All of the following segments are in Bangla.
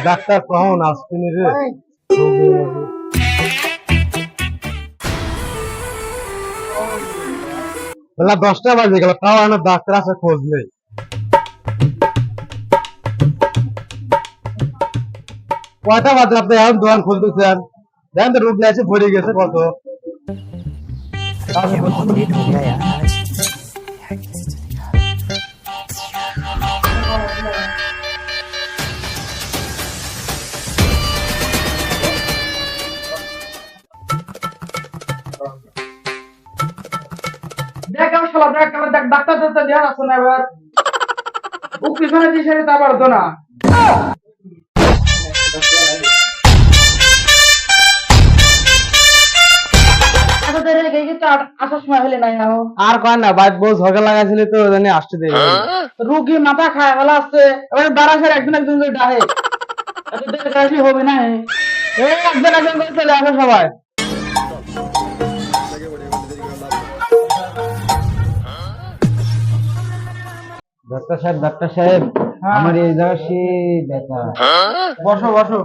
ডাক্তার কখন আসছেন রে? বেলা 10টা বাজে গেল, তাও এখনো ডাক্তার আছে খোঁজ নেই। কয়টা বাজে আপনি এখন দোকান খুলতেছেন? দেখেন তো রুগী আছে ভরে গেছে কত। ये बहुत लेट हो गया यार आज। দেখ আমার শালা দেখ আমার দেখ ডাক্তার তো ধ্যান আছে না এবার ও পিছনে দিছে তা পারতো না এত দেরি হয়ে গেছে তো আসার সময় হলে নাই এখন আর কয় না, বাইক বউ ঝগড়া লাগাইছিল তো জানি আসতে দেরি হলো। রুগী মাথা খায় হলা আসছে এবার বারাসার একজন একজন করে ডাহে এত দেরি কাশি হবে না এই একজন একজন করে চলে আসে সবাই ডাক্তার সাহেব হ্যাঁ। আমার এই জায়গা সেই ব্যথা। বসো বসো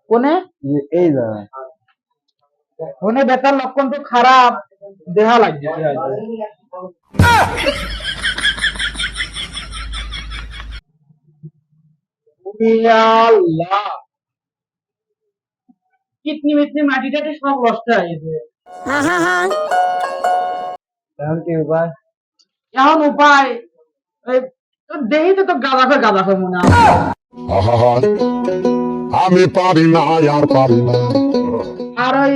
কোনে এই জায়গায় কোনে ব্যথার লক্ষণ তো খারাপ দেহা লাগছে আল্লাহ কিডনি মিটনি মাটি টাটি সব নষ্ট হয়ে গেছে এখন কি উপায়? এখন উপায় এই দেহি তো গাদা করে মনে হয় আহা আমি পারি না আর পারি না আর ওই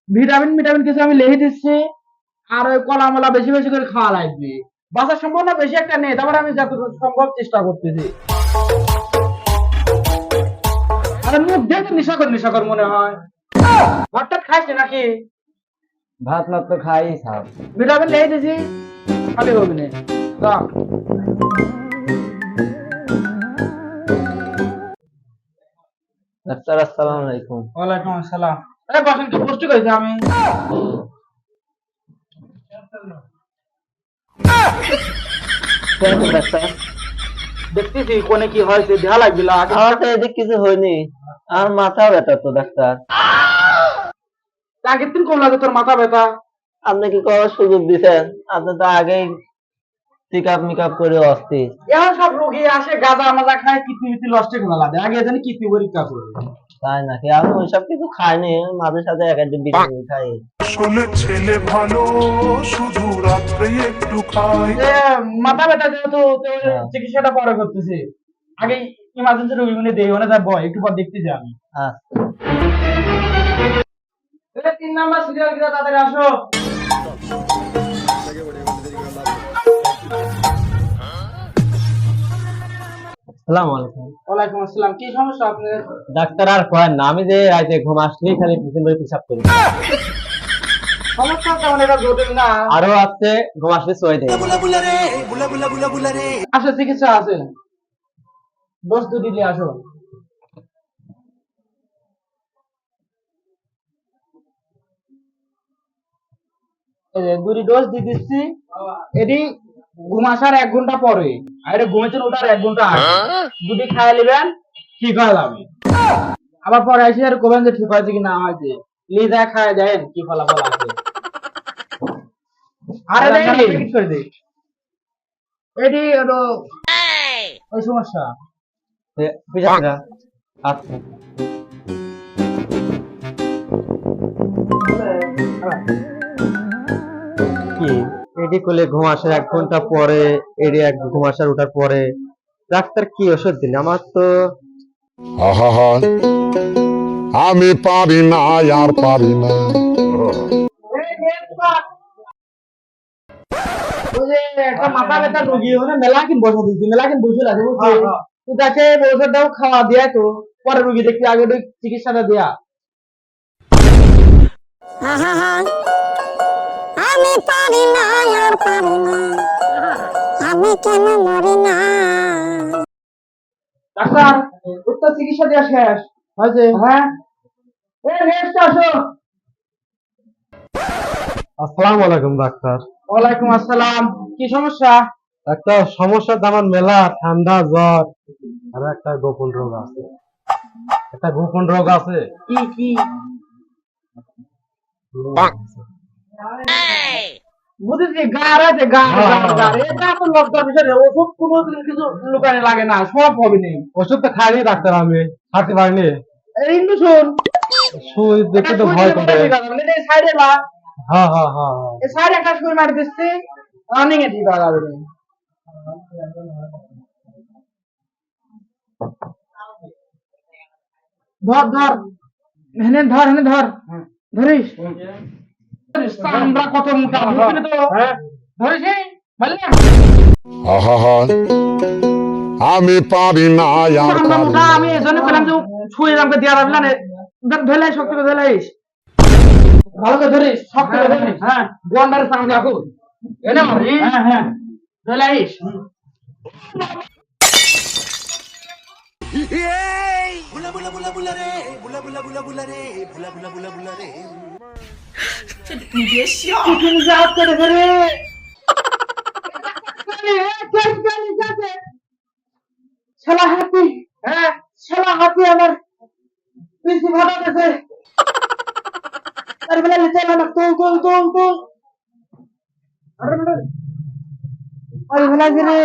ভিটামিন ভিটামিন কিছু আমি লিখে দিচ্ছি আর ওই কলা মলা বেশি বেশি করে খাওয়া লাগবে বাঁচার সম্ভাবনা বেশি একটা নেই তারপরে আমি যত সম্ভব চেষ্টা করতেছি আরে মুখ দিয়ে তো নিশাকর মনে হয় ভাতটা খাইছে নাকি ভাত না তো খাই সাহেব। ভিটামিন লিখে দিছি খালি হবে না যা। ডাক্তার আসসালামু আলাইকুম। ওয়ালাইকুম আসসালাম এই বসেন কি পুষ্টি করেছি আমি ডাক্তার দেখতেছি কোনে কি হয়েছে দেহা লাগবে আমার তো এদিক কিছু হয়নি, আর মাথা ব্যথা তো ডাক্তার। আগের দিন কম লাগে তোর মাথা ব্যথা আপনি কি করার সুযোগ দিচ্ছেন? আপনি তো আগেই চেক আপ মেকআপ করে অস্থির। এখন সব রোগী আসে গাঁজা মাজা খায় কিডনি মিটনি নষ্ট করে লাগে আগে জানি কিডনি পরীক্ষা করে তাই নাকি? আমি ওইসব কিছু খাইনি, মাঝে সাথে এক একটা বিরিয়ানি খাই। আসলে ছেলে ভালো শুধু রাত্রে একটু খায় যে মাথা ব্যথা যেহেতু তো চিকিৎসাটা পরে করতেছি আগে ইমার্জেন্সি রোগী গুলো দেই ওনে যা বয় একটু পর দেখতে যাই আমি আচ্ছা। 3 নাম্বার সিরিয়াল গিরা তাড়াতাড়ি আসো আসসালামু আলাইকুম। ওয়ালাইকুম আসসালাম কি সমস্যা আপনার ডাক্তার আর কয়েন না, আমি যে রাতে ঘুম আসলেই খালি পিছন ধরে পিছাব করি। সমস্যা তেমন এটা জটিল না আরো আছে, ঘুম আসলে সই দেয়। আসো চিকিৎসা আছে ডোজ তো দিলে আসো এই যে দুটি ডোজ দিয়ে দিচ্ছি এটি ঘুম আসার 1 ঘন্টা পরে আর এটা ঘুমেছেন ওঠার 1 ঘন্টা আগে দুটি খাইয়ে নেবেন ঠিক হয়ে যাবে আবার পরে এসে আর কবেন যে ঠিক হয়েছে কি না হয়েছে লিজা খায় দেন কি ফলাফল আছে আরে দেখি করে দেই এটি হলো ওই সমস্যা পিছন যা। আচ্ছা। কি এডি করলে ঘুম আসার 1 ঘন্টা পরে, এডি ঘুম আসার ওঠার পরে ডাক্তার কি ওষুধ দিলে? আমার তো আহা আমি পারি না আর পারি না ওই যে একটা মাথা ব্যথা রোগী ওখানে মেলাকিন বসে দিয়েছি মেলাকিন বসে আছে বুঝলি তো তাকে ওষুধটাও খাওয়া দেয়া তো পরে রোগী দেখতে আগে ওই চিকিৎসাটা দেয়া আমি পারি না আর পারি না আমি কেন মরি না ডাক্তার ওর তো চিকিৎসা দেওয়া শেষ হয়েছে হ্যাঁ এই নেক্সট আসো আসসালামু আলাইকুম ডাক্তার। ওয়ালাইকুম আসসালাম কি সমস্যা একটা সমস্যা তো আমার মেলা, ঠান্ডা জ্বর আর একটা গোপন রোগ আছে। একটা গোপন রোগ আছে। কি কি বুঝেছি, গার আছে, গার গার গার। এটা তো লজ্জার বিষয় না। ওষুধ কোনো কিছু লুকানে লাগে না, সব হবে নি। ওষুধ তো খাইনি ডাক্তার, আমি খাতে পারিনি। ইন্দু শুন, সুই দেখে তো ভয় করে। সাইডে লা, হ্যাঁ হ্যাঁ হ্যাঁ হ্যাঁ। এই সাইডে একটা সুই মারি দিচ্ছি, রানিং এ ঠিক হয়ে যাবে নি। ধর ধর, হেনে ধর, হেনে ধর, ধরিস। আমরা কত মোটা বুঝলি তো? ধরিস এই, বললি না? আহা আমি পারি না আর আমরা পারি মোটা, না। আমি এজন্য পেলাম যে ছুঁয়ে আমাকে দেওয়া যাবে না। ধরলাই শক্তি করে ধরলাইস, ভালো করে ধরিস, শক্তি করে ধরিস। হ্যাঁ, গন্ডারের সামনে রাখো, এনে মারি। হ্যাঁ হ্যাঁ, ধরলাইস। তুমি যা করে ধরে শালা হাতি, হ্যাঁ শালা হাতি আমার পিছু ভাটাতেছে। আরে বেলা নিচে না, তুল তুল তুল তুল। আরে বেলা গিরে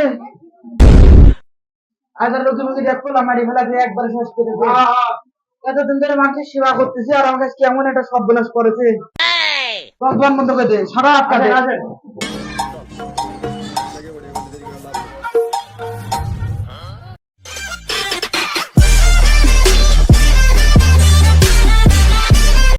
আজার লোক তুমি দেখ পেলাম, মারি বেলা যে একবার শেষ করে দিয়েছে। এতদিন ধরে মানুষের সেবা করতেছে আর আমার কাছে কেমন একটা সর্বনাশ করেছে। দশ বার বন্ধ করে দে, সারা রাত কাটে।